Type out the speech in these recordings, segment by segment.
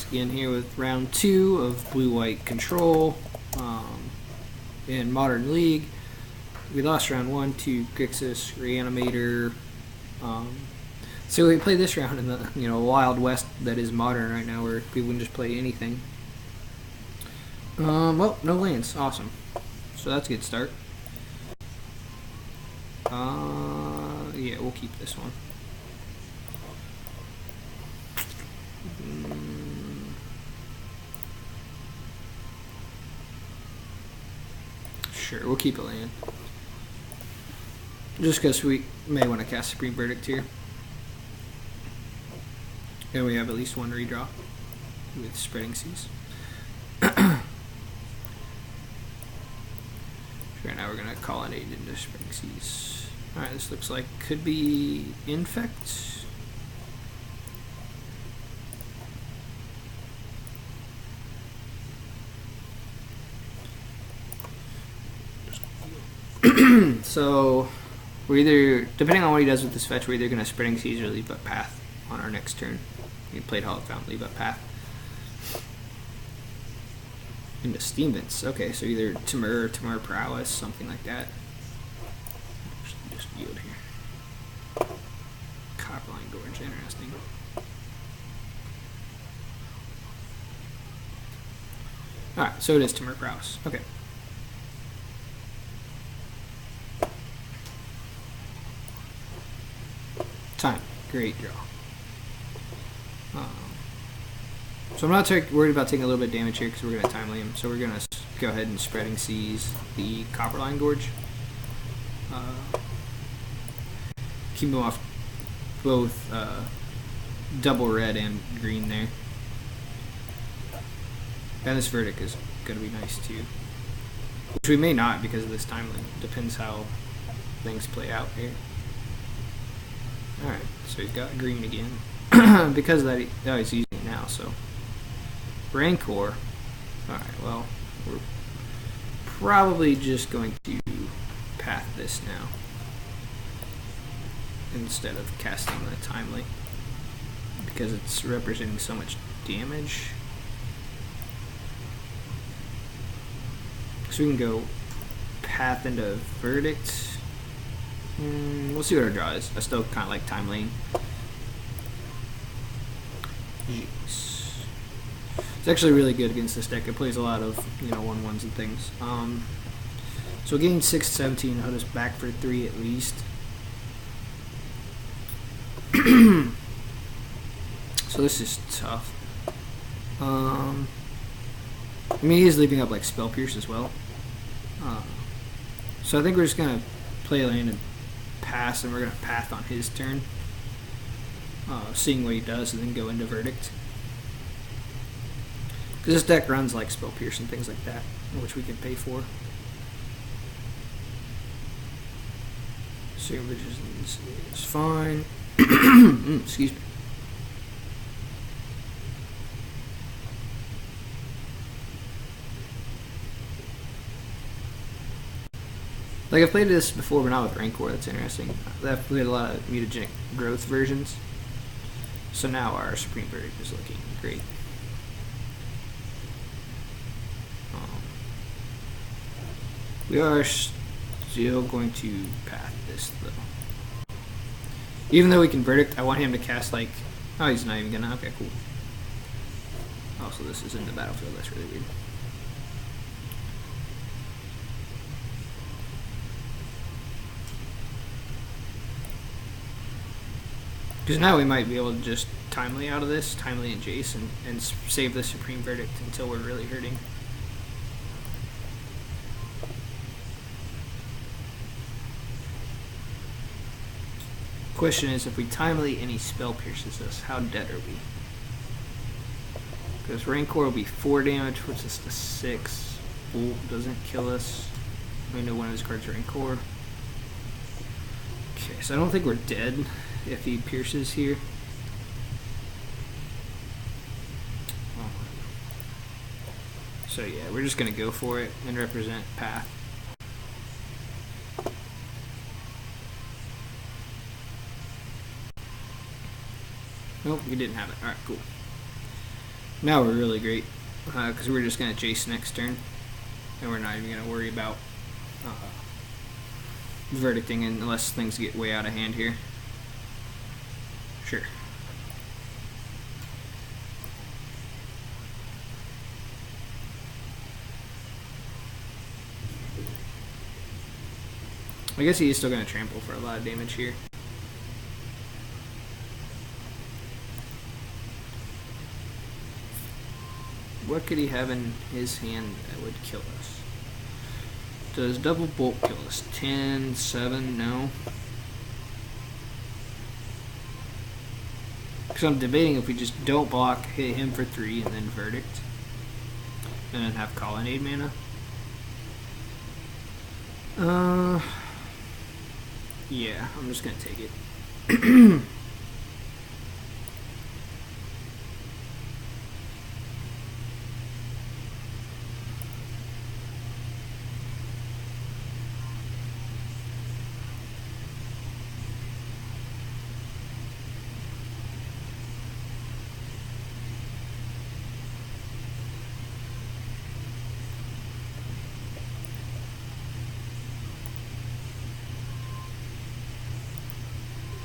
again here with round 2 of Blue-White Control in Modern League. We lost round 1 to Grixis Reanimator. So we play this round in the Wild West that is Modern right now, where people can just play anything. Well, no lands, awesome. So that's a good start. Yeah, we'll keep this one. Sure, we'll keep a land. Just because we may want to cast Supreme Verdict here. And we have at least one redraw with Spreading Seas. Right now we're going to colonnade into Spreading Seas. Alright, this looks like could be Infect. So we're either, depending on what he does with this fetch, we're either going to Spreading Seas or Leave Up Path on our next turn. He played Hall of Fountain, Leave Up Path. Into Steam Vents. Okay, so either Temur or Temur Prowess, something like that. Just yield here. Copperline Gorge, interesting. Alright, so it is Temur Prowess. Okay. Time. Great draw. So I'm not worried about taking a little bit of damage here because we're going to timely him. So we're going to go ahead and Spreading Seas the Copperline Gorge. Keep him off both double red and green there. And this Verdict is going to be nice too. Which we may not because of this timely. Depends how things play out here. Alright, so he's got green again. Because of that, he's using it now, so. Rancor. Alright, well, we're probably just going to path this now. Instead of casting the timely. Because it's representing so much damage. So we can go path into Verdict. We'll see what our draw is. I still kind of like Time Lane. Jeez. It's actually really good against this deck. It plays a lot of 1/1s and things. So getting 6 17 put us back for 3 at least. So this is tough. I mean, he is leaving up like Spell Pierce as well. So I think we're just gonna play land and pass, and we're gonna path on his turn, seeing what he does, and then go into Verdict. Because this deck runs like Spell Pierce and things like that, which we can pay for. Serum Vigilance is fine. Excuse me. Like, I've played this before, but not with Rancor. That's interesting. I've played a lot of mutagenic growth versions. So now our Supreme Verdict is looking great. We are still going to path this, though. Even though we can Verdict, I want him to cast, like... Oh, he's not even gonna... Okay, cool. Also, this is in the battlefield. That's really weird. Because now we might be able to just timely out of this, timely and Jace, and save the Supreme Verdict until we're really hurting. Question is, if we timely and he Spell Pierces us, how dead are we? Because Rancor will be 4 damage, puts us to 6. Bolt doesn't kill us. We know one of his cards are Rancor. Okay, so I don't think we're dead if he pierces here. So yeah, we're just gonna go for it and represent path. Nope, we didn't have it. Alright, cool. Now we're really great, because we're just going to chase next turn, and we're not even going to worry about verdicting unless things get way out of hand here. Sure. I guess he is still going to trample for a lot of damage here. What could he have in his hand that would kill us? Does double bolt kill us? 10, 7, no. Because I'm debating if we just don't block, hit him for 3, and then verdict. And then have colonnade mana. Yeah, I'm just gonna take it.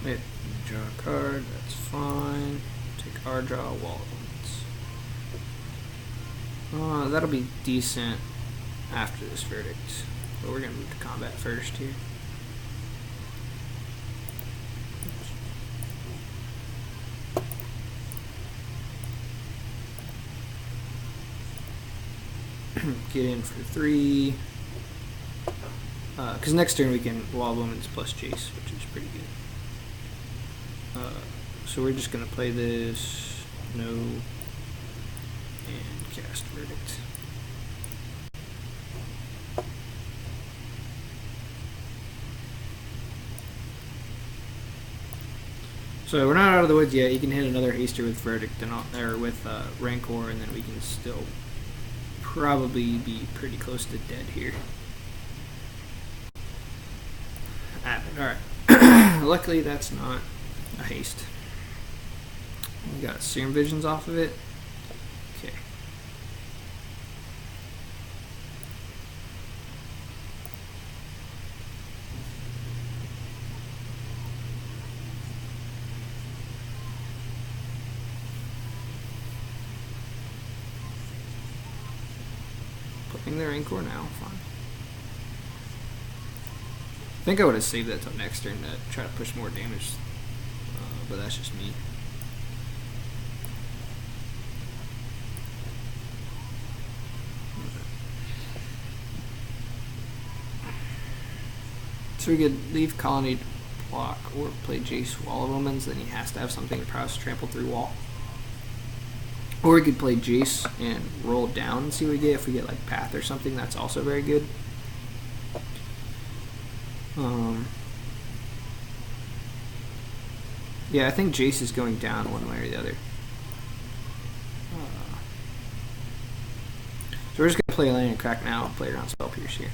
Yep, draw a card, that's fine. Take our draw, wall elements. That'll be decent after this verdict. But we're gonna move to combat first here. Get in for 3. Because next turn we can wall elements plus Jace, which is pretty good. So we're just going to play this, no, and cast verdict. So we're not out of the woods yet. You can hit another haster with verdict and or with rancor, and then we can still probably be pretty close to dead here. Alright. Luckily that's not a haste. We got Serum Visions off of it. Okay. Putting the Rancor now, fine. I think I would have saved that till next turn to try to push more damage, but that's just me. So we could leave Colonnade block or play Jace Wall of Omens, then he has to have something to prowess trample through wall. Or we could play Jace and roll down and see what we get. If we get like Path or something, that's also very good. Yeah, I think Jace is going down one way or the other. So we're just going to play Land and Crack now and play around Spell Pierce here.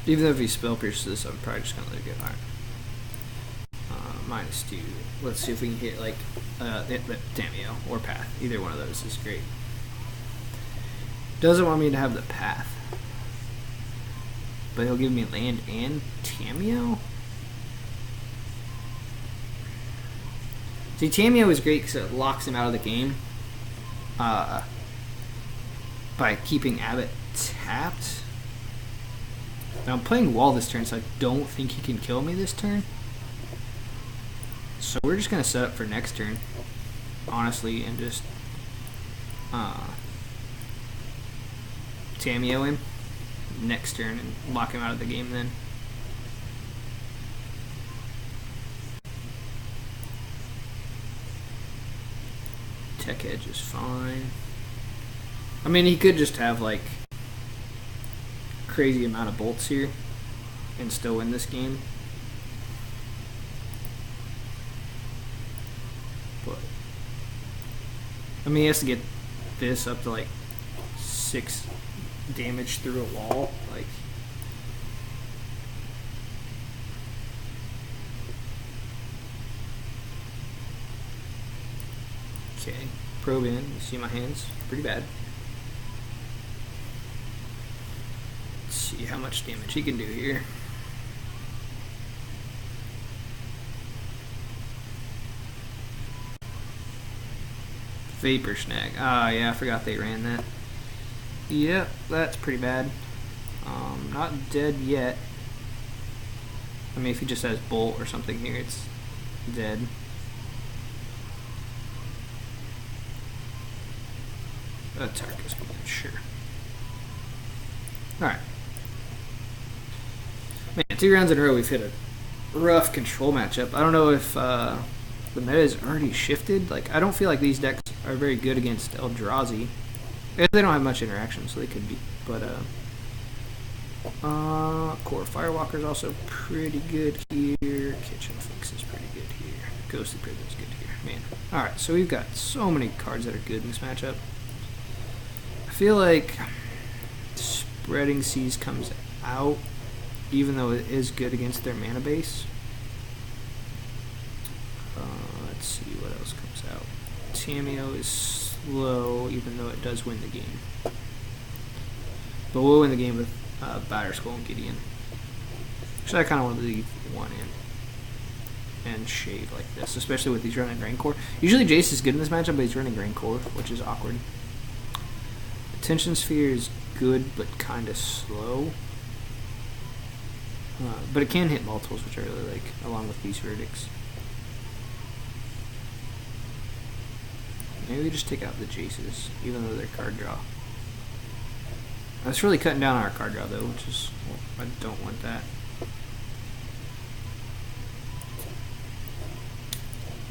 Even though if he Spell Pierces this, I'm probably just going to let it go. Alright. -2. Let's see if we can hit like Tamio or Path. Either one of those is great. Doesn't want me to have the Path, but he'll give me land and Tamio. See, Tamio is great because it locks him out of the game by keeping Abbott tapped. Now I'm playing Wall this turn, so I don't think he can kill me this turn. So we're just going to set up for next turn, honestly, and just Tamio him next turn and lock him out of the game then. Tech Edge is fine. I mean, he could just have like crazy amount of bolts here and still win this game. But I mean, he has to get this up to like 6 damage through a wall. Like, okay, probe in. You see my hands? Pretty bad. Let's see how much damage he can do here. Vapor Snag. Ah, yeah, I forgot they ran that. Yep, that's pretty bad. Not dead yet. I mean, if he just has Bolt or something here, it's dead. Attack is good, sure. Alright. Man, 2 rounds in a row we've hit a rough control matchup. I don't know if the meta is already shifted. Like, I don't feel like these decks are very good against Eldrazi. They don't have much interaction, so they could be. But, Core Firewalker's also pretty good here. Kitchen Fix is pretty good here. Ghostly Prison's good here. Man. Alright, so we've got so many cards that are good in this matchup. I feel like Spreading Seas comes out, even though it is good against their mana base. Let's see what else comes out. Tameo is slow, even though it does win the game. But we'll win the game with Batterskull and Gideon. Actually, I kind of want to leave one in and shade like this, especially with these running Rancor. Usually Jace is good in this matchup, but he's running Rancor, which is awkward. Attention Sphere is good, but kind of slow. But it can hit multiples, which I really like, along with these verdicts. Maybe we just take out the Jaces, even though they're card draw. That's really cutting down on our card draw, though, which is, well, I don't want that.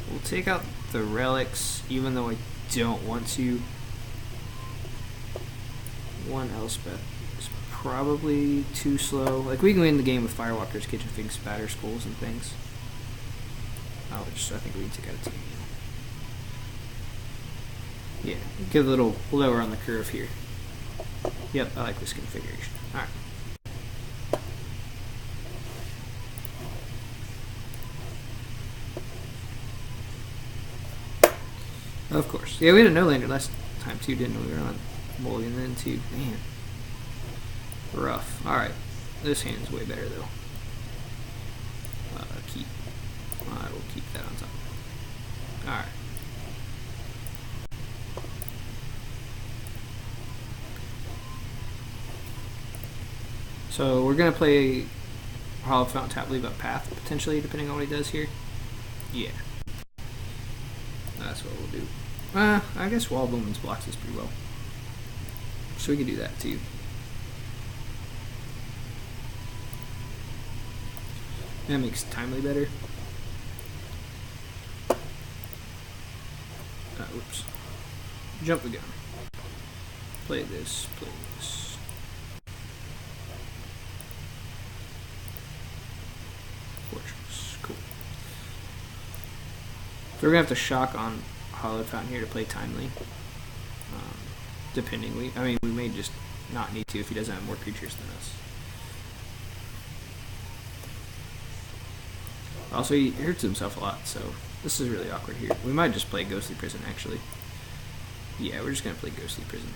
We'll take out the relics, even though I don't want to. One Elspeth is probably too slow. Like, we can win the game with Firewalkers, Kitchen Figs, Batterskulls, and things. Oh, just, I think we can take out a team. Yeah, get a little lower on the curve here. Yep, I like this configuration. Alright. Of course. Yeah, we had a no-lander last time too, didn't we? We were on Mulligan then too. Man. Rough. Alright. This hand's way better though. Keep. I will keep that on top. Alright. So we're going to play Hollow Fountain Tap, leave up Path, potentially, depending on what he does here. Yeah. That's what we'll do. I guess Wall of Omens blocks this pretty well. So we can do that too. That makes Timely better. Oops. Jump the gun. Play this, play this. Cool. So we're gonna have to shock on Hallowed Fountain here to play Timely. Depending, we may just not need to if he doesn't have more creatures than us. Also, he hurts himself a lot, so this is really awkward here. We might just play Ghostly Prison, actually. Yeah, we're just gonna play Ghostly Prison.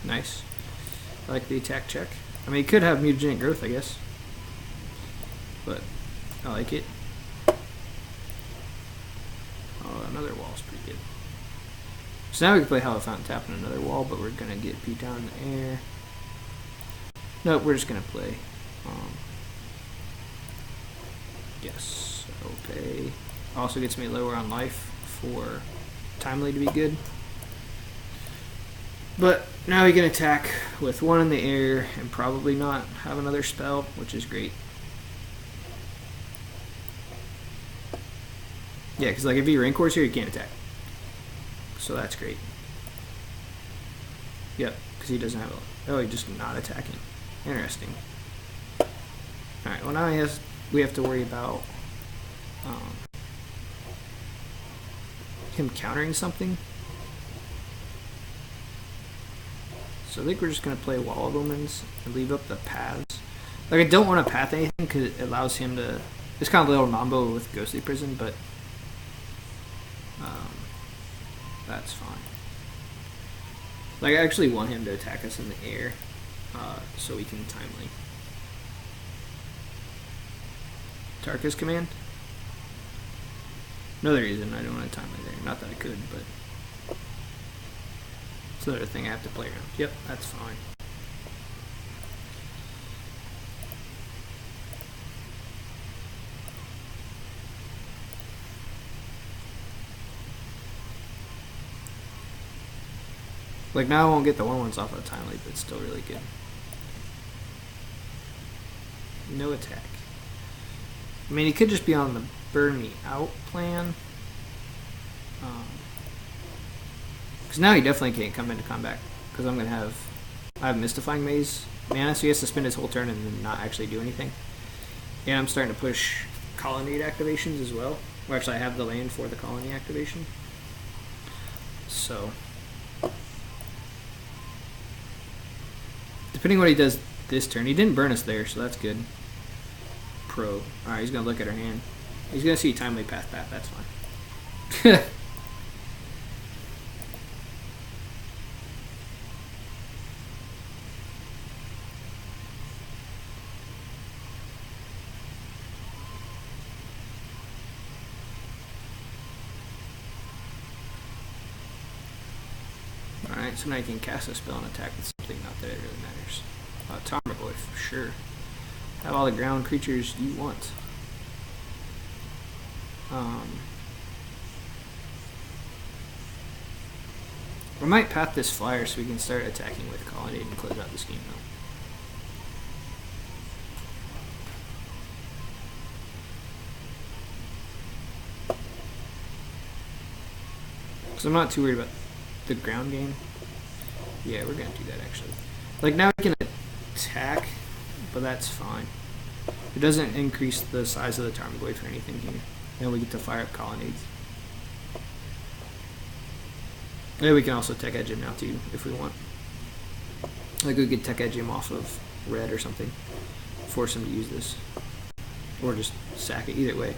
Nice. I like the attack check. I mean, he could have mutagenic growth, I guess. But I like it. Oh, another wall's pretty good. So now we can play Hollow Fountain Tap on another wall, but we're going to get beat down in the air. Nope, we're just going to play. Yes, okay. Also gets me lower on life for Timely to be good. But now he can attack with one in the air and probably not have another spell, which is great. Yeah, because like if he Rancors here, he can't attack. So that's great. Yep, because he doesn't have a... Oh, he's just not attacking. Interesting. Alright, well now we have to worry about him countering something. So I think we're just going to play Wall of Omens and leave up the paths. Like, I don't want to path anything because it allows him to... It's kind of a little mambo with Ghostly Prison, but that's fine. Like, I actually want him to attack us in the air so we can timely. Tarka's command? No, there isn't. I don't want to timely there. Not that I could, but it's another thing I have to play around. Yep, that's fine. Like, now I won't get the 1/1s off of the timely, but it's still really good. No attack. I mean, he could just be on the burn me out plan. Because now he definitely can't come into combat. Because I have Mystifying Maze mana, so he has to spend his whole turn and then not actually do anything. And I'm starting to push Colonnade activations as well. Or actually, I have the land for the Colony activation. So, depending on what he does this turn, he didn't burn us there, so that's good. Pro. Alright, he's going to look at our hand. He's going to see timely path that. That's fine. Alright, so now you can cast a spell and attack with something, not that it really matters. Tarmogoyf, sure. Have all the ground creatures you want. We might path this flyer so we can start attacking with Colonnade and close out this game though. Because I'm not too worried about the ground game. Yeah, we're going to do that actually. Like, now we can attack, but that's fine. It doesn't increase the size of the Tarmogoyf or anything here. And we get to fire up Colonnades. Yeah, we can also tech edge him now too, if we want. Like, we could tech edge him off of red or something. Force him to use this. Or just sack it. Either way,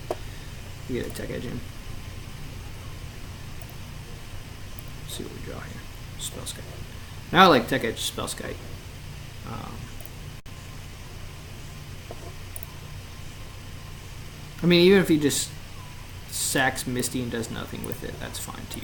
we get a tech edge him. Let's see what we draw here. Spellskite. Now I like tech edge Spellskite. I mean, even if he just sacks Misty and does nothing with it, that's fine too.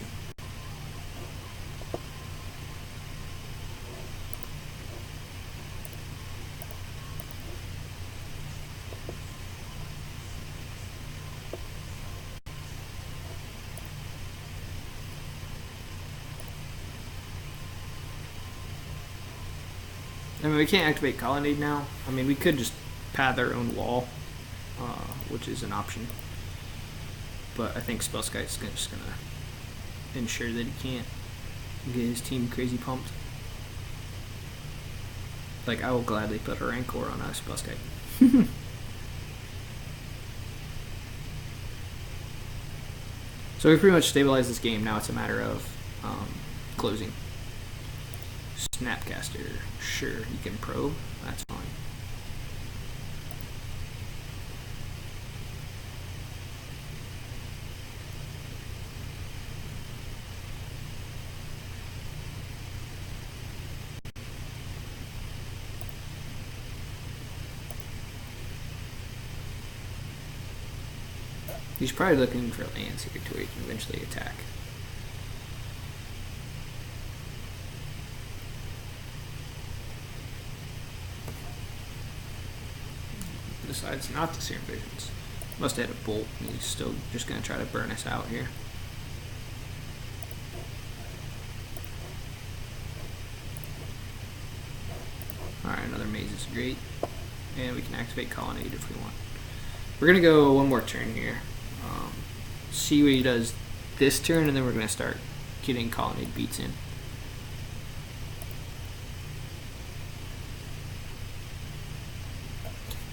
I mean, we can't activate Colonnade now. I mean, we could just path our own wall, which is an option. But I think Spellskite's just going to ensure that he can't get his team crazy pumped. Like, I will gladly put a Rancor on a Spellskite. So we pretty much stabilized this game. Now it's a matter of closing. Snapcaster, sure, you can probe, that's fine. He's probably looking for lands here to where he can eventually attack. Decides not to Serum Visions. Must have had a bolt, and he's still just going to try to burn us out here. Alright, another maze is great. And we can activate Colonnade if we want. We're going to go one more turn here. See what he does this turn, and then we're going to start getting Colonnade beats in.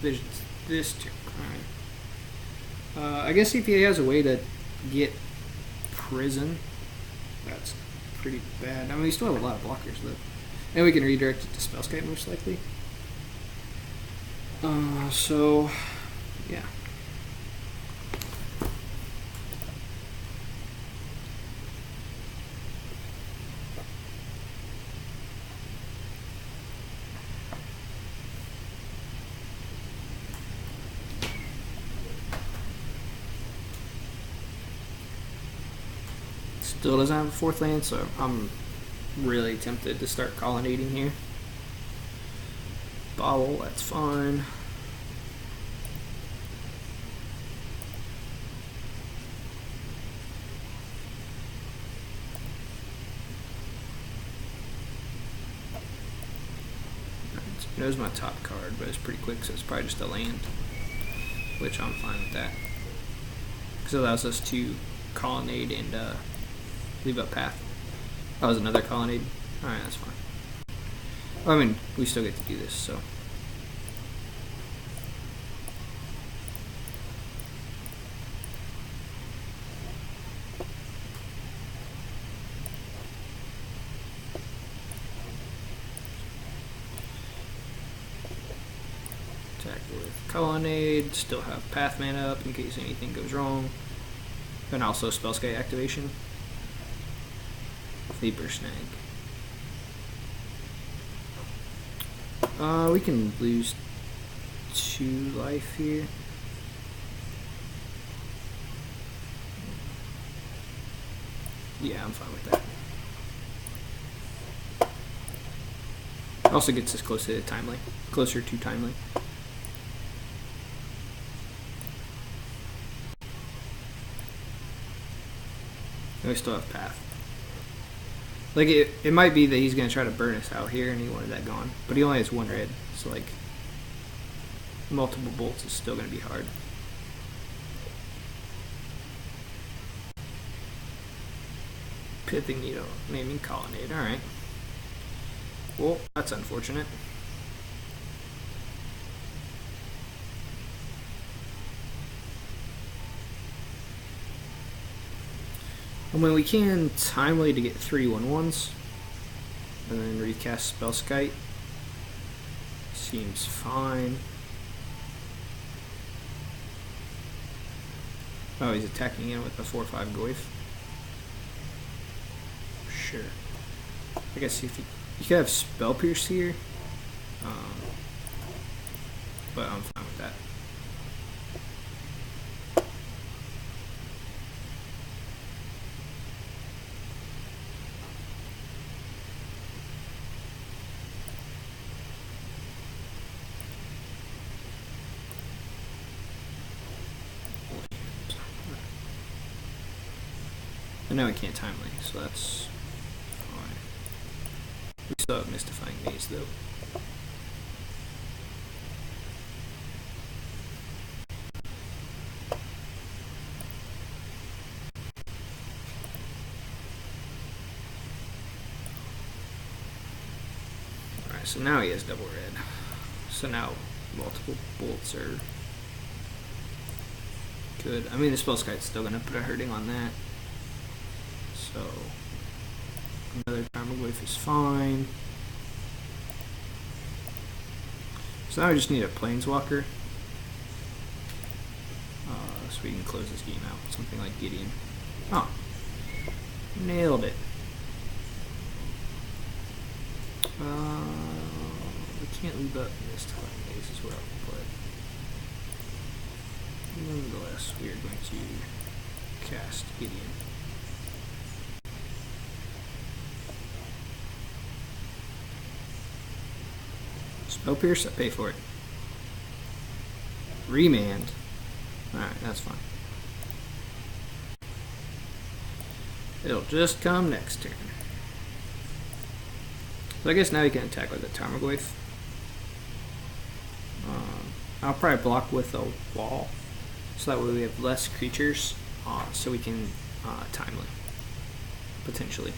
Visions this turn. Alright. I guess CPA has a way to get prison. That's pretty bad. I mean, we still have a lot of blockers though. And we can redirect it to Spellskite most likely. So, yeah. Still doesn't have a 4th land, so I'm really tempted to start colonnading here. Bobble, that's fine. It knows my top card, but it's pretty quick, so it's probably just a land, which I'm fine with that. Because it allows us to colonnade and leave up path. Oh, there's another colonnade. Alright, that's fine. I mean, we still get to do this, so. Attack with colonnade, still have path mana up in case anything goes wrong. And also Spellskite activation. Vapor Snag. We can lose 2 life here. Yeah, I'm fine with that. Also gets us closer to timely. Closer to timely. And we still have path. Like, it might be that he's going to try to burn us out here and he wanted that gone. But he only has 1 red, so like, multiple bolts is still going to be hard. Pithing Needle, naming Colonnade, alright. Well, that's unfortunate. I mean, we can timely to get 3 1/1s and then recast Spellskite. Seems fine. Oh, he's attacking in with the 4/5 Goyf. Sure. I guess if you could have Spell Pierce here, but I'm fine with that. And now we can't timely, so that's fine. We still have Mystifying Maze though. Alright, so now he has double red. So now multiple bolts are good. I mean, the Spellskite's still going to put a hurting on that. So another Tarmogoyf is fine. So now we just need a Planeswalker. So we can close this game out. Something like Gideon. Oh, nailed it. We can't leave up Mystifying Maze as well, but nonetheless, we are going to cast Gideon. Spell Pierce, I pay for it. Remand. Alright, that's fine. It'll just come next turn. So I guess now you can attack with a Tarmogoyf. I'll probably block with a wall, so that way we have less creatures, so we can timely, potentially.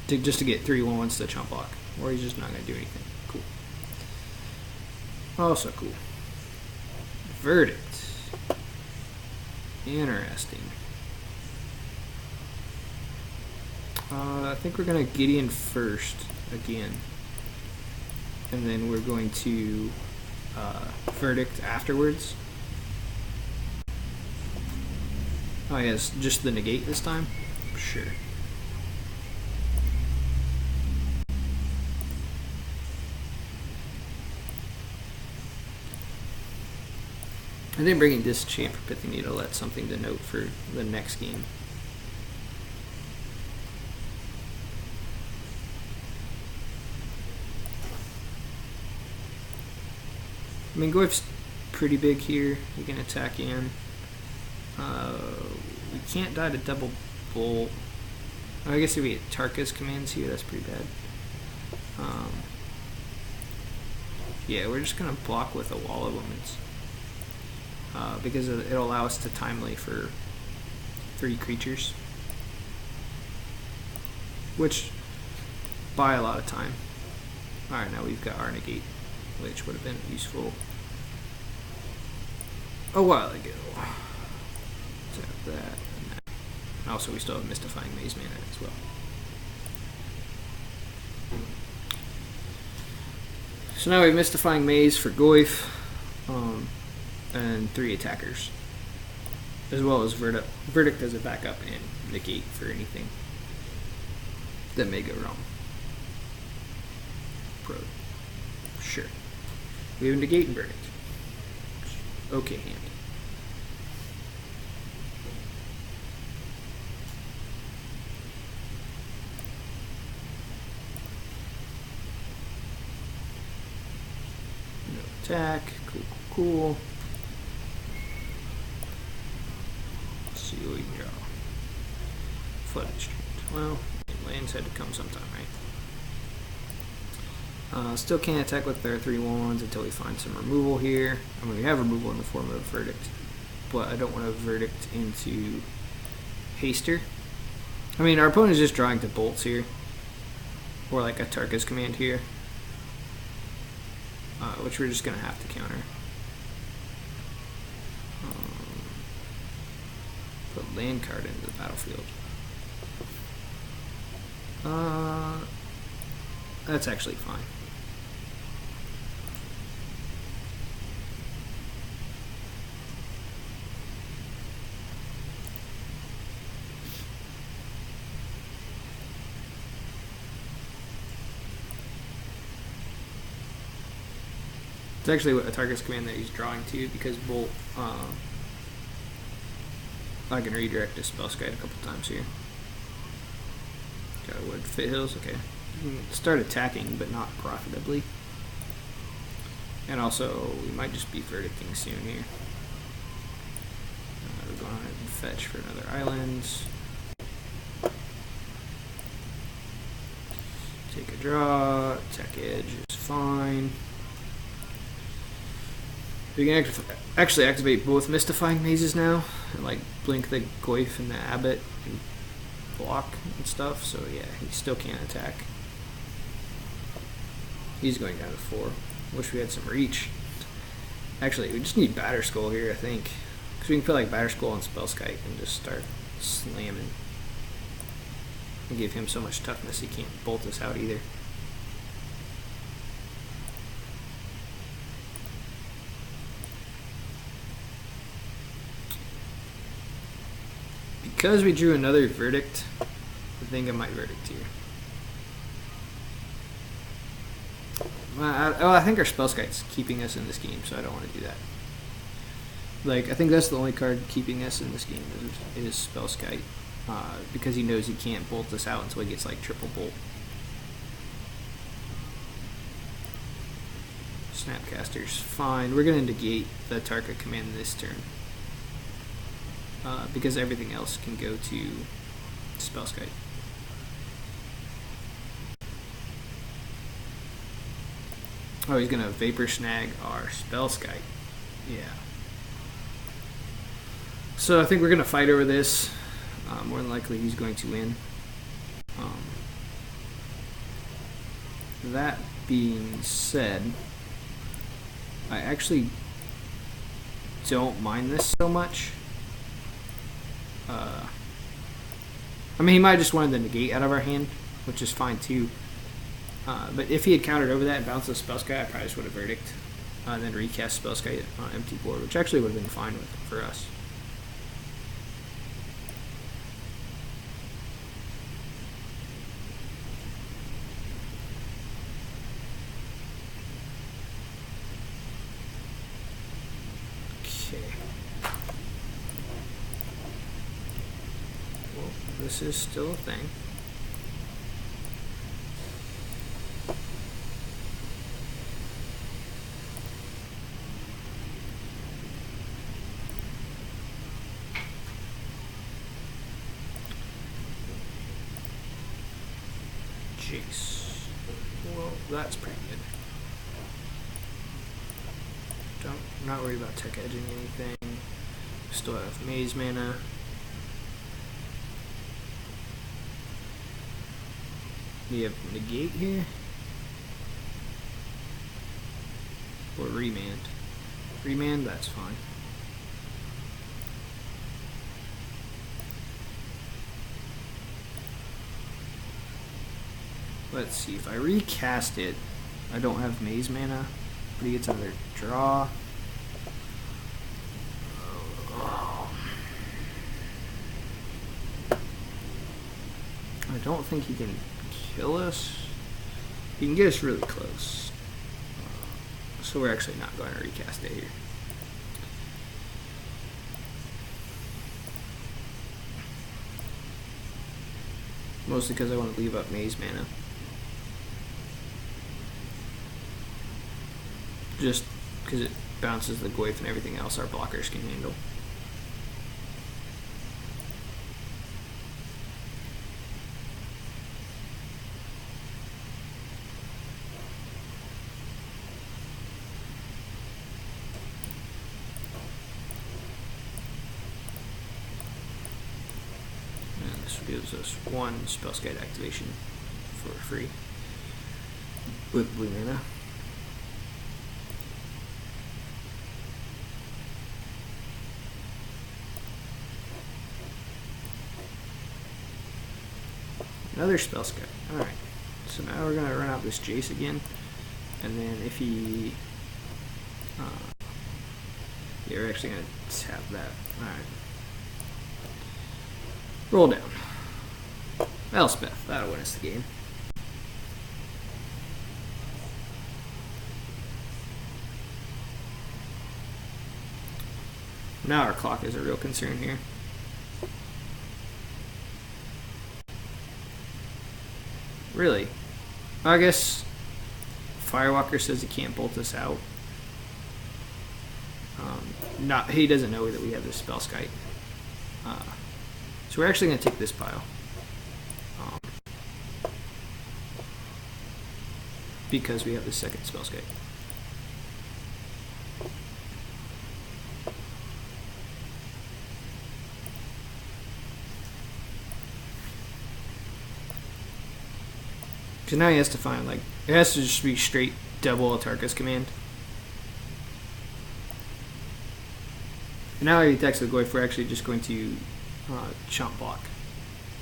Just to get 3 1/1s to chump block, or he's just not going to do anything. Cool. Also cool. Verdict. Interesting. I think we're gonna Gideon first again, and then we're going to Verdict afterwards. Oh yes, just the negate this time? Sure. I think bringing Disenchant for Pithy Needle, that's something to note for the next game. I mean, Goif's pretty big here. We can attack in. We can't die to double bolt. Oh, I guess if we get Tarka's commands here, that's pretty bad. Yeah, we're just gonna block with a Wall of Omens. Because it'll allow us to timely for 3 creatures. Which, buy a lot of time. Alright, now we've got our negate, which would have been useful a while ago. Tap that and that. And also, we still have Mystifying Maze mana as well. So now we have Mystifying Maze for Goif, and 3 attackers, as well as Verdict as a backup and negate for anything that may go wrong. Pro. Sure. We have negate and Verdict. Okay hand. No attack. Cool, cool. Let's see what we can draw. Flooded Street. Well, lands had to come sometime, right? Still can't attack with their 3/1s until we find some removal here. I mean, we have removal in the form of a Verdict, but I don't want to Verdict into Haster. I mean, our opponent is just drawing to bolts here, or like a Tarka's command here, which we're just going to have to counter. Put land card into the battlefield. That's actually fine. It's actually a Tarka's command that he's drawing to, because Bolt, I can redirect his Spellskite a couple times here. Got wood fit hills, okay. Start attacking, but not profitably. And also, we might just be verdicting soon here. We're going ahead and fetch for another island. Take a draw, attack edge is fine. We can actually activate both Mystifying Mazes now, and like blink the Goif and the Abbot and block and stuff, so yeah, he still can't attack. He's going down to 4. Wish we had some reach. Actually, we just need Batterskull here, I think. Because we can put like Batterskull on Spellskite and just start slamming. And give him so much toughness he can't bolt us out either. Because we drew another Verdict, I think I might Verdict here. I think our Spellskite's keeping us in this game, so I don't want to do that. Like, I think that's the only card keeping us in this game is Spellskite, because he knows he can't bolt us out until he gets like triple bolt. Snapcaster's fine. We're gonna negate the Tarka command this turn, because everything else can go to Spellskite. Oh, he's gonna Vapor Snag our Spellskite. Yeah. So I think we're gonna fight over this. More than likely he's going to win. That being said, I actually don't mind this so much. I mean, he might have just wanted the negate out of our hand, which is fine too. But if he had countered over that and bounced the Spellskite, I probably just would have verdict. And then recast Spellskite on empty board, which actually would have been fine for us. Okay. Well, this is still a thing. Jace. Well, that's pretty good. I'm not worried about tech edging anything. Still have maze mana. We have negate here. Or remand. Remand, that's fine. Let's see, if I recast it, I don't have maze mana, but he gets another draw. I don't think he can kill us. He can get us really close. So we're actually not going to recast it here. Mostly because I want to leave up maze mana. Just because it bounces the Goyf and everything else our blockers can handle. And this gives us one Spellskite activation for free with blue mana. Another Spellskite. Alright. So now we're going to run out this Jace again. And then if he... yeah, we're actually going to tap that. Alright. Roll down. Elspeth. That'll win us the game. Now our clock is a real concern here. Really? I guess Firewalker says he can't bolt us out. He doesn't know that we have this Spellskite. So we're actually going to take this pile. Because we have the second Spellskite. Because now he has to find, like, it has to just be straight double Atarka's command. And now he attacks the Goyf, we're actually just going to chomp block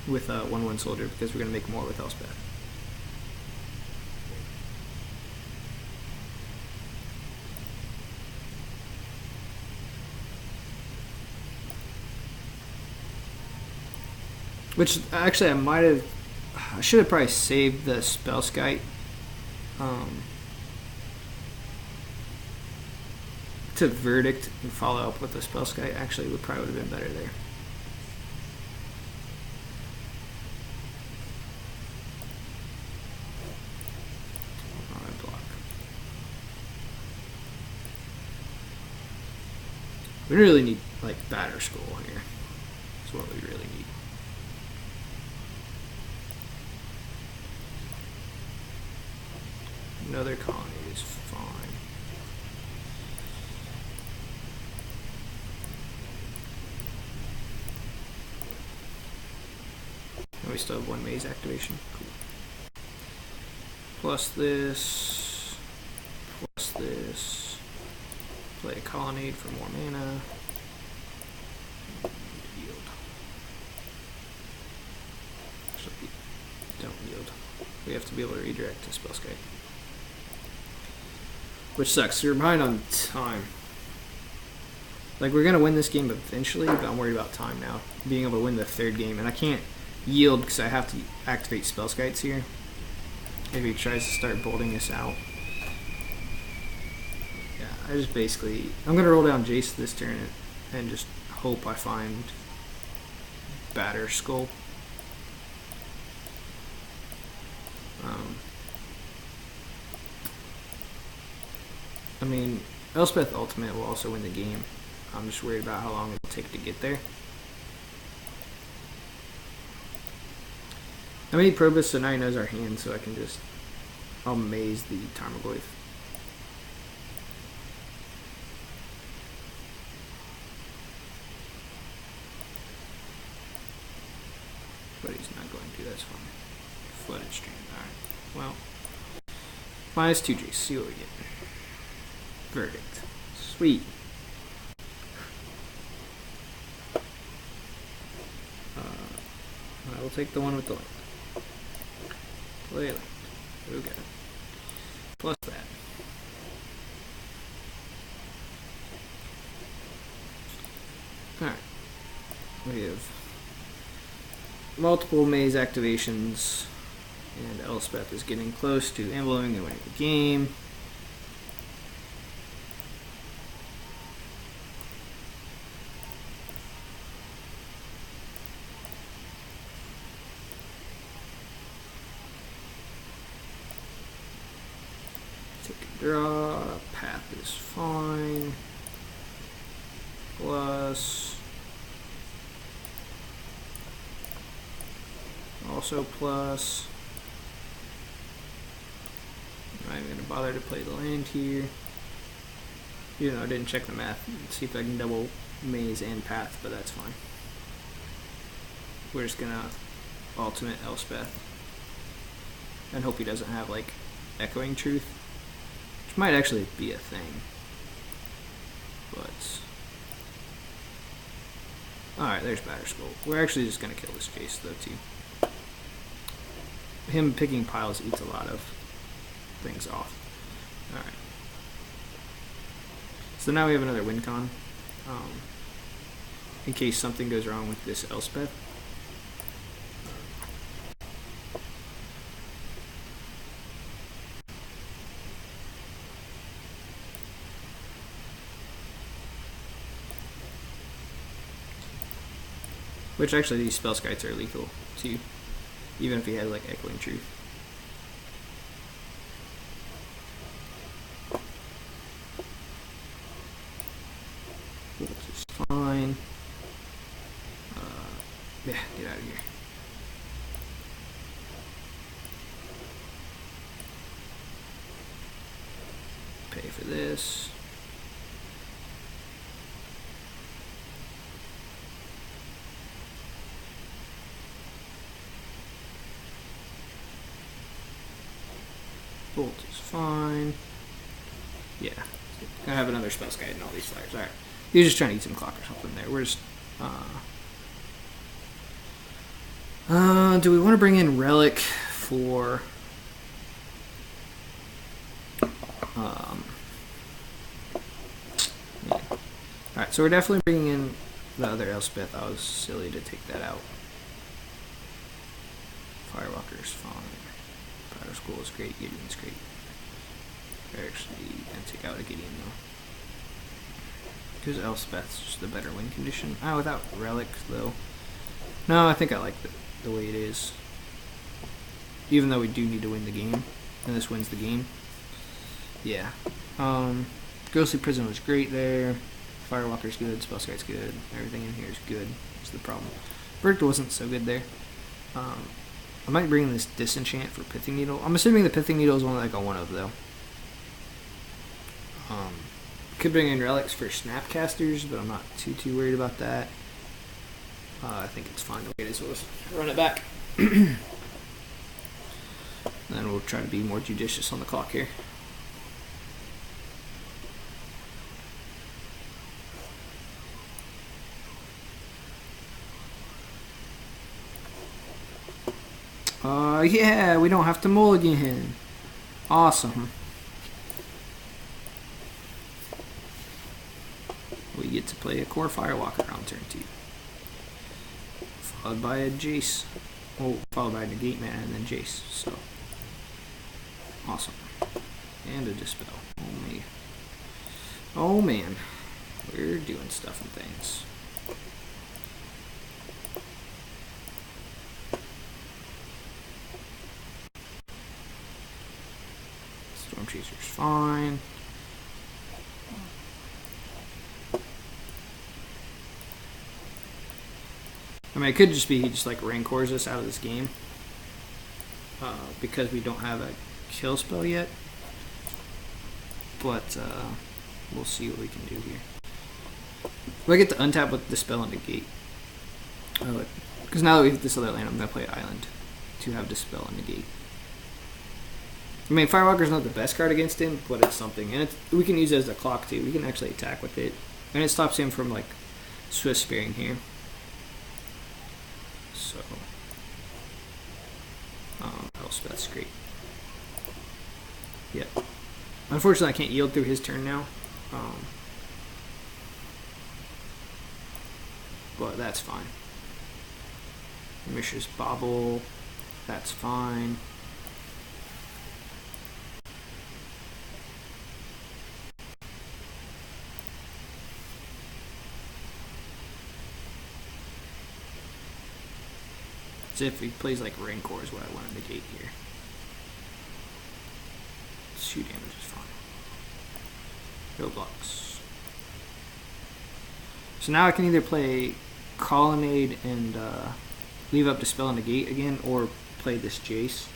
with a 1/1 soldier because we're going to make more with Elspeth. Which, actually, I should have probably saved the Spellskite to verdict and follow up with the Spellskite. Actually, would probably would have been better there. I block. We really need, like, Batter Skull here. That's what we really need. Another colony is fine. And we still have one maze activation. Cool. Plus this. Plus this. Play a colonnade for more mana. Yield. field. We have to be able to redirect to Spellskite. Which sucks. We're behind on time. Like, we're going to win this game eventually, but I'm worried about time now. Being able to win the third game. And I can't yield because I have to activate Spellskites here. If he tries to start bolting us out. Yeah, I just basically... I'm going to roll down Jace this turn and just hope I find Batter Skull. I mean, Elspeth Ultimate will also win the game. I'm just worried about how long it'll take to get there. I made Probus so now he knows our hand, so I can just... I'll maze the Tarmogoyf. But he's not going to, that's fine. Flooded Stream, alright. Well, -2G, see what we get. Verdict. Sweet. I will take the one with the land. Play land. Okay. Plus that. Alright. We have multiple maze activations, and Elspeth is getting close to embleming and winning the game. Draw, path is fine, plus, also plus, I'm not even going to bother to play the land here, even though I didn't check the math, see if I can double maze and path, but that's fine. We're just going to ultimate Elspeth, and hope he doesn't have like Echoing Truth. Which might actually be a thing. But... Alright, there's Batter Skull. We're actually just going to kill this Jace, though, too. Him picking piles eats a lot of things off. Alright. So now we have another win con. In case something goes wrong with this Elspeth. Which actually these Spellskites are lethal too, even if he has like Echoing Truth. Which is fine. Yeah, get out of here. Pay for this. Bolt is fine. Yeah. Gonna have another Spellskite and all these flyers. Alright. He was just trying to eat some clock or something there. We're just do we want to bring in Relic for yeah. Alright, so we're definitely bringing in the other Elspeth. I was silly to take that out. Firewalker is fine. Batter Skull is great, Gideon's great. They're actually going to take out a Gideon though. Because Elspeth's just the better win condition. Without Relic though. No, I think I like the way it is. Even though we do need to win the game. And this wins the game. Yeah. Ghostly Prison was great there. Firewalker's good, Spellskite's good. Everything in here is good. That's the problem. Verdict wasn't so good there. I might bring in this Disenchant for Pithing Needle. I'm assuming the Pithing Needle is one that I got one of, though. Could bring in Relics for Snapcasters, but I'm not too worried about that. I think it's fine the way it is. We'll just run it back. Then we'll try to be more judicious on the clock here. Yeah, we don't have to mulligan. Awesome. We get to play a core Firewalker on turn 2. Followed by a Jace. Oh, followed by a Negate Mana and then Jace. So, awesome. And a Dispel. Oh, me. Oh, man. We're doing stuff and things. Storm Chaser's fine. I mean, it could just be he just like Rancors us out of this game because we don't have a kill spell yet. But we'll see what we can do here. If I get to untap with Dispel and Negate, because now that we hit this other land, I'm going to play Island to have Dispel and Negate. I mean, Firewalker's not the best card against him, but it's something. And we can use it as a clock too. We can actually attack with it. And it stops him from like Swift Spearing here. So, else that's great. Yeah. Unfortunately, I can't yield through his turn now. But that's fine. Mishra's Bobble. That's fine. So if he plays like Rancor is what I want to negate here. 2 damage is fine. No blocks. So now I can either play Colonnade and leave up Dispel and Negate again, or play this Jace.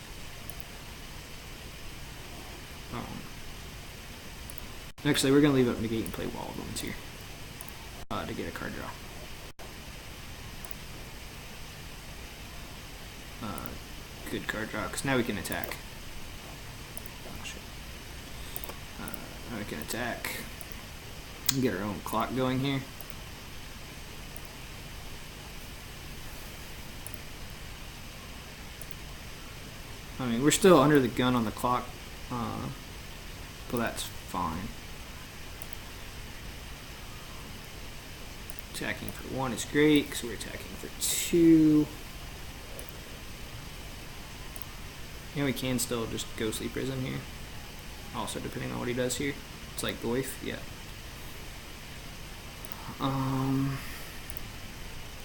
Actually, we're going to leave up Negate and play Wall of Ruins here to get a card draw. Good card draw, because now we can attack. Oh, shit. Now we can attack and get our own clock going here. I mean, we're still under the gun on the clock, but that's fine. Attacking for 1 is great, because we're attacking for 2. And we can still just Ghostly Prison here. Also, depending on what he does here. It's like Goyf, yeah.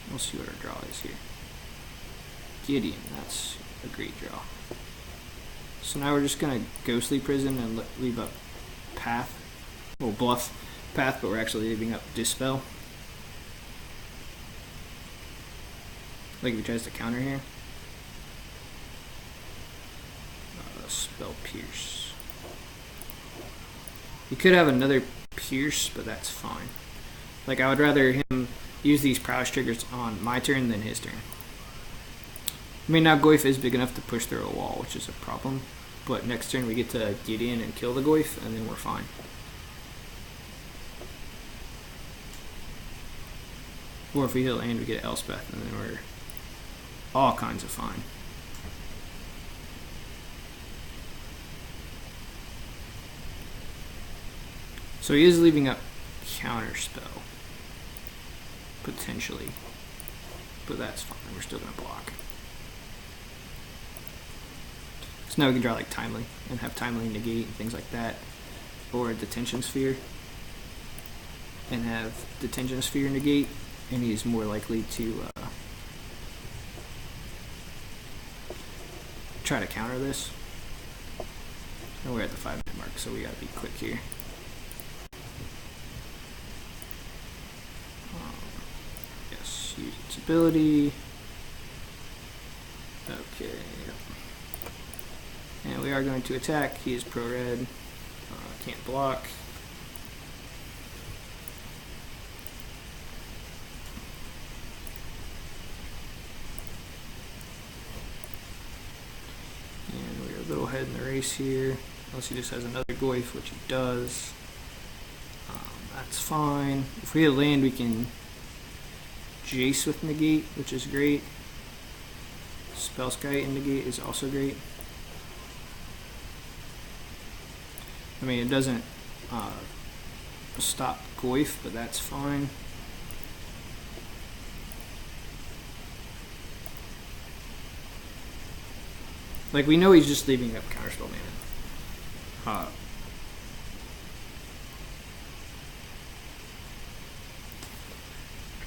We'll see what our draw is here. Gideon, that's a great draw. So now we're just going to Ghostly Prison and leave up Path. Well, bluff Path, but we're actually leaving up Dispel. Like if he tries to counter here. Spell Pierce. You could have another Pierce, but that's fine. Like, I would rather him use these Prowess triggers on my turn than his turn. I mean, now Goyf is big enough to push through a wall, which is a problem. But next turn we get to get in and kill the Goyf, and then we're fine. Or if we heal and we get Elspeth, and then we're all kinds of fine. So he is leaving up Counterspell, potentially, but that's fine. We're still going to block. So now we can draw like Timely and have Timely negate and things like that, or a Detention Sphere and have Detention Sphere negate, and he's more likely to try to counter this. And we're at the 5-minute mark, so we got to be quick here. Use its ability. Okay. And we are going to attack. He is pro-red. Can't block. And we're a little ahead in the race here. Unless he just has another Goyf, which he does. That's fine. If we have land, we can Jace with negate, which is great. Spellskite and negate is also great. I mean, it doesn't stop Goyf, but that's fine. Like, we know he's just leaving up counterspell mana.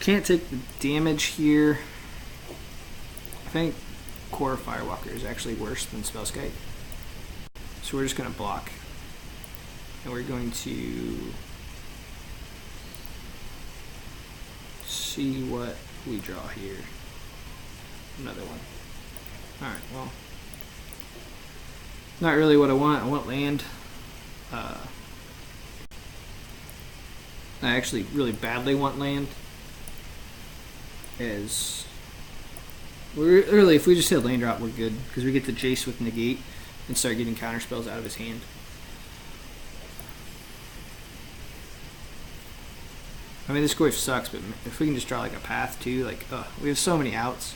Can't take the damage here. I think Core Firewalker is actually worse than Spellskite. So we're just going to block. And we're going to see what we draw here. Another one. Alright, well. Not really what I want. I want land. I actually really badly want land. As we're really, if we just hit land drop, we're good because we get the Jace with negate and start getting counter spells out of his hand. I mean, this Goyf sucks, but if we can just draw like a path too, like, we have so many outs.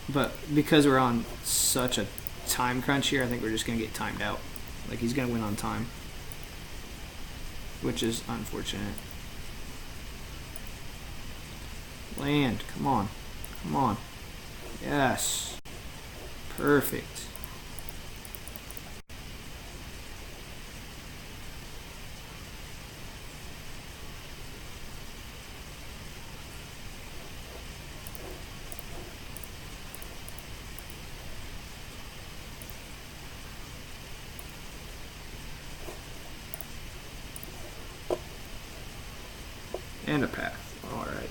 But because we're on such a time crunch here, I think we're just gonna get timed out. Like, he's gonna win on time, which is unfortunate. Land, come on, come on. Yes, perfect. And a path. Alright.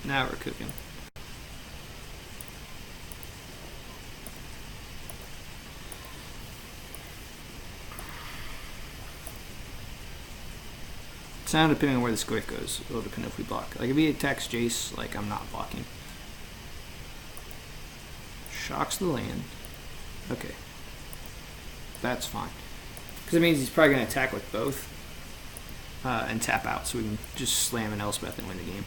Now we're cooking. It's now depending on where this Goyf goes. It'll depend if we block. Like, if he attacks Jace, like, I'm not blocking. Shocks the land. Okay. That's fine. Because it means he's probably going to attack with both. And tap out, so we can just slam an Elspeth and win the game.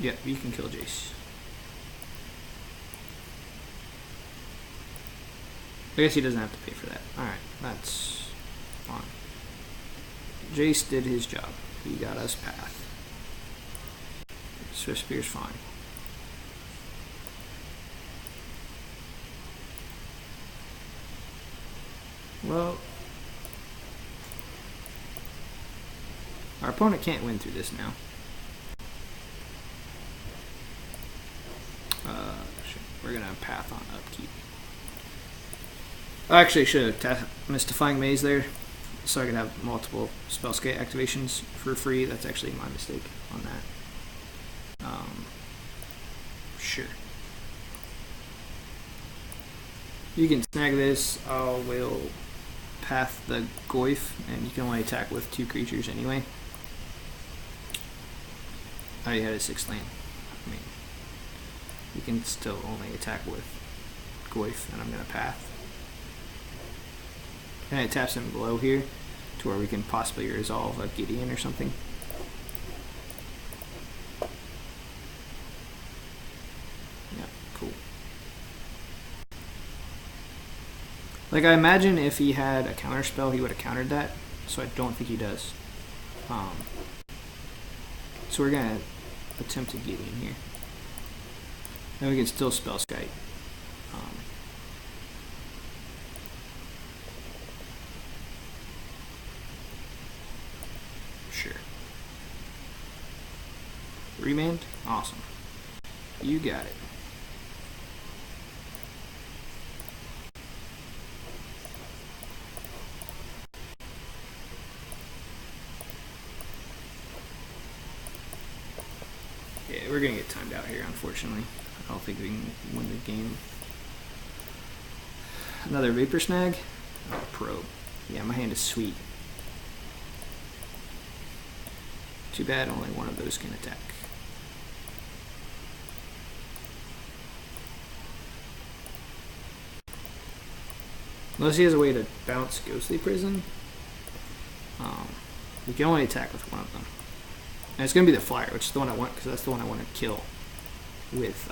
Yep, you can kill Jace. I guess he doesn't have to pay for that. Alright, that's fine. Jace did his job. He got us path. Swift Spear's fine. Well, our opponent can't win through this now. We're gonna path on upkeep. I actually should have Mystifying Maze there, so I could have multiple Spellskite activations for free. That's actually my mistake on that. Sure. You can snag this. I will path the Goyf, and you can only attack with 2 creatures anyway. I already had a 6th land. I mean, you can still only attack with Goyf, and I'm going to path. And it taps him below here to where we can possibly resolve a Gideon or something. Yeah, cool. Like, I imagine if he had a counter spell, he would have countered that. So I don't think he does. So we're gonna attempt to get in here. Then we can still Spellskite. Sure. Remand? Awesome. You got it. Yeah, we're gonna get timed out here, unfortunately. I don't think we can win the game. Another Vapor Snag? Oh, Probe. Yeah, my hand is sweet. Too bad only one of those can attack. Unless he has a way to bounce Ghostly Prison. We can only attack with one of them. And it's going to be the flyer, which is the one I want, because that's the one I want to kill with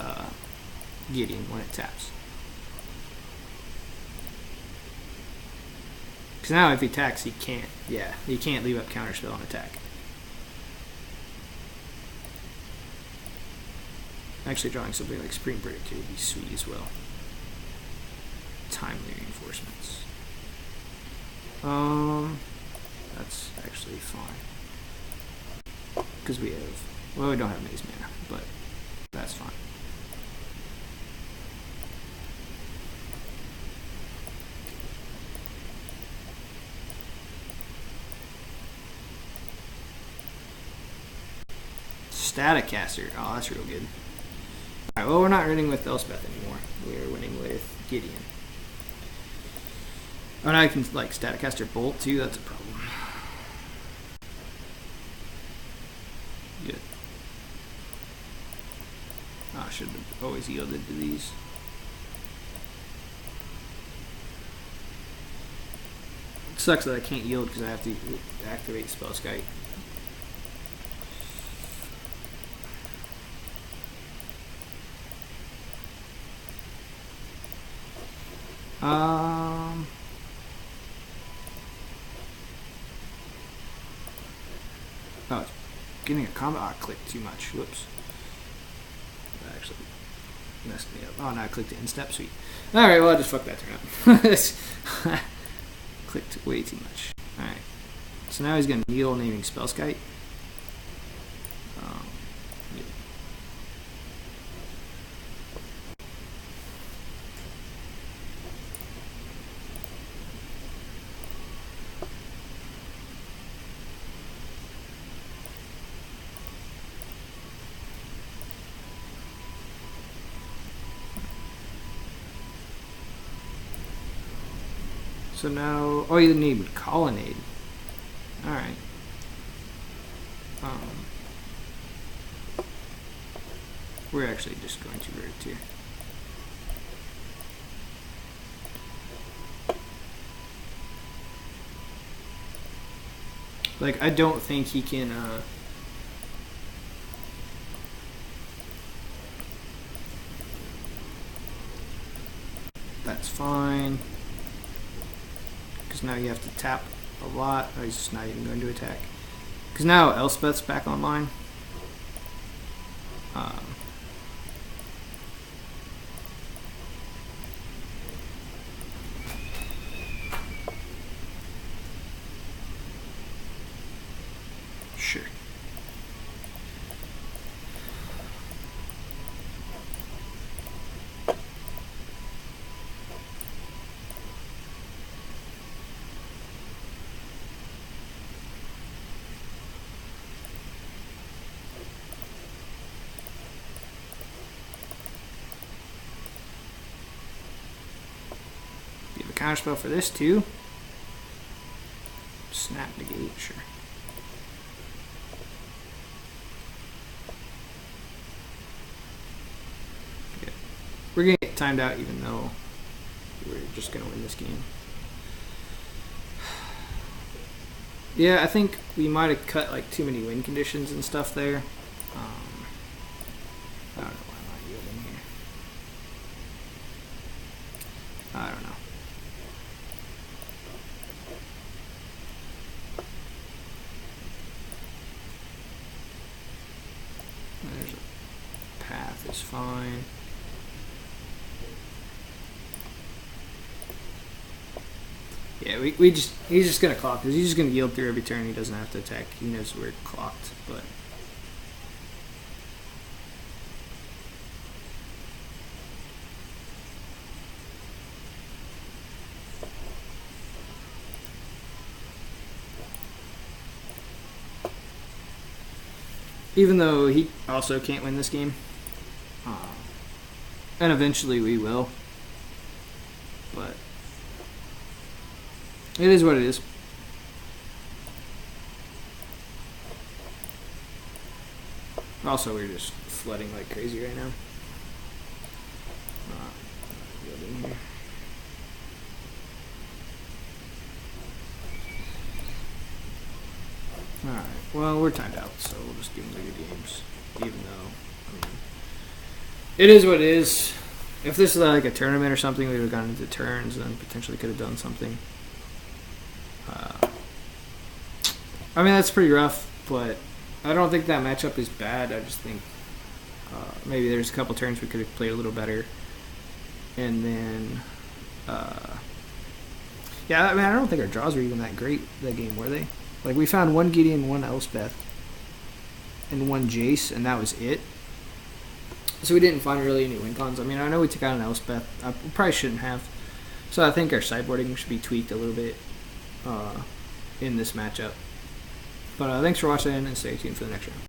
Gideon when it taps. Because now if he attacks, he can't. Yeah, he can't leave up counterspell on attack. Actually, drawing something like Spring Break would be sweet as well. Timely reinforcements. That's actually fine. Because we have, well, we don't have Maze Mana, but that's fine. Staticaster. Oh, that's real good. Alright, well, we're not winning with Elspeth anymore. We're winning with Gideon. Oh, now I can, like, Staticaster Bolt, too. That's a problem. Good. Oh, I should have always yielded to these. It sucks that I can't yield because I have to activate Spellskite. Oh, it's getting a combo. Oh, I clicked too much. Whoops. That actually messed me up. Oh, now I clicked it in step. Sweet. Alright, well, I just fucked that turn up. Clicked way too much. Alright. So now he's going to kneel naming Spellskite. Yeah. So now, oh, you need Colonnade. Alright. We're actually just going to root here. Like, I don't think he can, that's fine. Because now you have to tap a lot. Oh, he's just not even going to attack. Because now Elspeth's back online. Sure. Counterspell for this too. Snap negate, sure. Good. We're gonna get timed out even though we're just gonna win this game. Yeah, I think we might have cut like too many win conditions and stuff there. I don't know why I'm not yielding here. I don't know. There's a path is fine. Yeah, he's just gonna clock because he's just gonna yield through every turn. He doesn't have to attack. He knows we're clocked, but even though he also can't win this game, and eventually we will, but it is what it is. Also, we're just flooding like crazy right now. Yielding here. Alright, well, we're timed out, so we'll just give them the good games. Even though, it is what it is. If this is like a tournament or something, we would have gone into turns and potentially could have done something. I mean, that's pretty rough, but I don't think that matchup is bad. I just think maybe there's a couple turns we could have played a little better. And then, yeah, I mean, I don't think our draws were even that great that game, were they? Like, we found one Gideon, one Elspeth, and one Jace, and that was it. So we didn't find really any win cons. I mean, I know we took out an Elspeth. We probably shouldn't have. So I think our sideboarding should be tweaked a little bit in this matchup. But thanks for watching, and stay tuned for the next round.